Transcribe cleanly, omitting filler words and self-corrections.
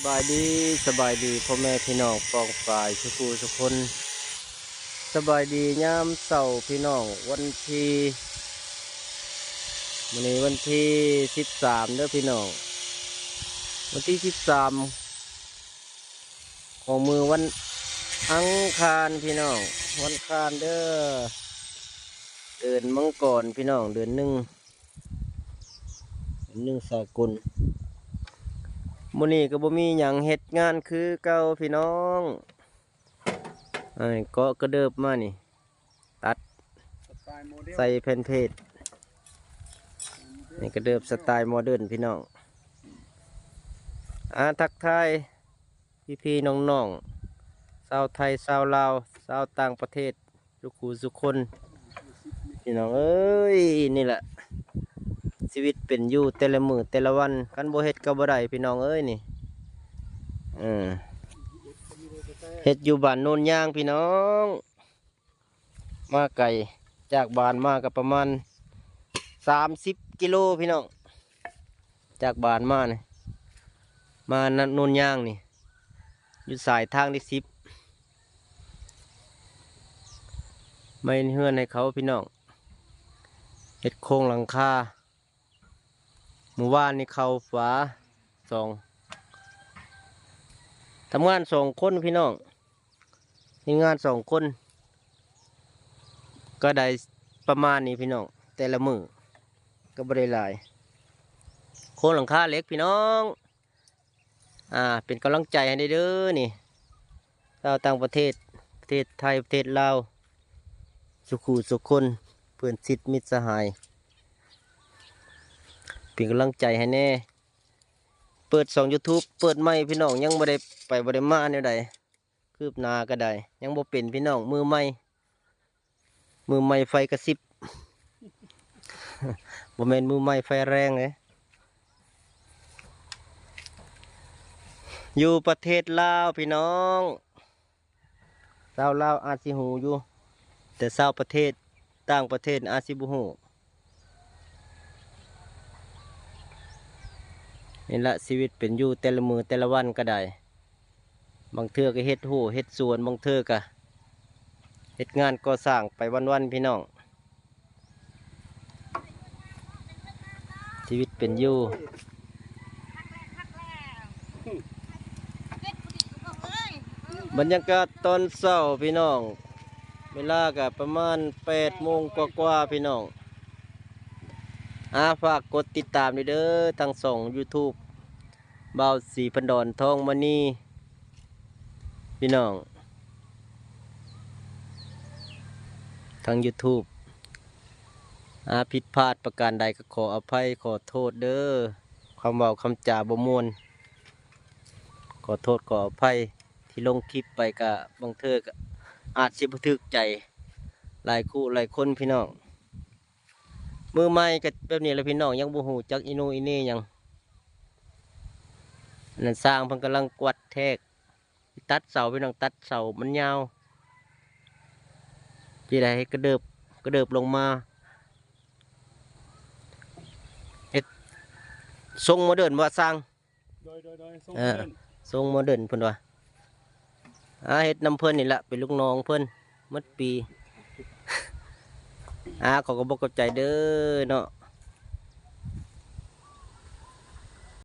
บายดีสบายดีพ่อแม่พี่น้องปองฝ่ายทุกผู้ทุกคนสบายดียามเสาร์พี่น้องวันที่วันที่13เด้อพี่น้องวันที่13ของมือวันอังคารพี่น้องวันอังคารเด้อเดือนมังกรพี่น้องเดือนหนึ่งสากลมื้อนี้ก็บ่มีหยังเฮ็ดงานคือเก่าพี่น้องก็กระเดิบมานี่ตัดใส่แผ่นเพจนี่กระเดิบสไตล์โมเดิร์นพี่น้องทักทายพี่ๆน้องๆชาวไทยชาวลาวชาวต่างประเทศทุกคู่ทุกคนพี่น้องเอ้ยนี่แหละชีวิตเป็นอยู่แต่ละมื้อแต่ละวันกันบ่เฮ็ดก็บ่ได้พี่น้องเอ้ยนี่เฮ็ดอยู่บ้านโนนยางพี่น้องมาไกลจากบ้านมาก็ประมาณ30 กิโลพี่น้องจากบ้านมาเนี่ยมาโนนยางนี่อยู่สายทางที่10ไม่เฮือนให้เขาพี่น้องเฮ็ดโครงหลังคาเมื่อวานนี่เขาฝาทำงาน2 คนพี่น้องมีงาน2 คนก็ได้ประมาณนี้พี่น้องแต่ละมือก็บริหลายโครงหลังคาเล็กพี่น้องเป็นกำลังใจให้ได้เด้อนี่ชาวต่างประเทศประเทศไทยประเทศลาวสุขุสุขคนเพื่อนศิษย์มิตรสหายเป็นกำลังใจให้แน่เปิดYouTube เปิดไม่พี่น้องยังบ่ได้ไปบ่ได้มาแนวใดคืบหน้าก็ได้ยังบ่เป็นพี่น้องมือใหม่ไฟกระซิบ บ่แม่นมือใหม่ไฟแรงเลยอยู่ประเทศลาวพี่น้องชาวลาวอาจสิหูอยู่แต่ชาวประเทศต่างประเทศอาจสิบ่ฮู้นี่ละชีวิตเป็นอยู่แต่ละมือแต่ละวันก็ได้บางเทื่อก็เฮ็ดหูเฮ็ดสวนบางเทื่อก็เฮ็ดงานก่อสร้างไปวันๆพี่น้องชีวิตเป็นอยู่บรรยากาศตอนเช้าพี่น้องเวลาก็ประมาณ8 โมงกว่าๆพี่น้องฝากกดติดตามด้วยเด้อทางYouTube บ่าวศรีพันดอนทองมณีพี่น้องทาง YouTube ผิดพลาดประการใดก็ขออภัยขอโทษเด้อคำเว้าคำจาบ่ม่วนขอโทษขออภัยที่ลงคลิปไปก็บางเทื่อก็อาจสิบ่ถูกใจหลายคู่หลายคนพี่น้องมือใหม่ก็แบบนี้แหละพี่น้องยังบ่ฮู้จักอีโนอีเน่หยังนั่นสร้างเพิ่นกำลังกวาดแทกตัดเสาพี่น้องตัดเสามันยาวที่ใดให้กระเดิบลงมาเฮ็ดทรงโมเดิร์นว่าสร้างโดยทรงโมเดิร์นเพิ่นว่าเฮ็ดนำเพิ่นนี่แหละเป็นลูกน้องเพิ่นหมดปีขอก็บอกกับใจเด้อเนาะ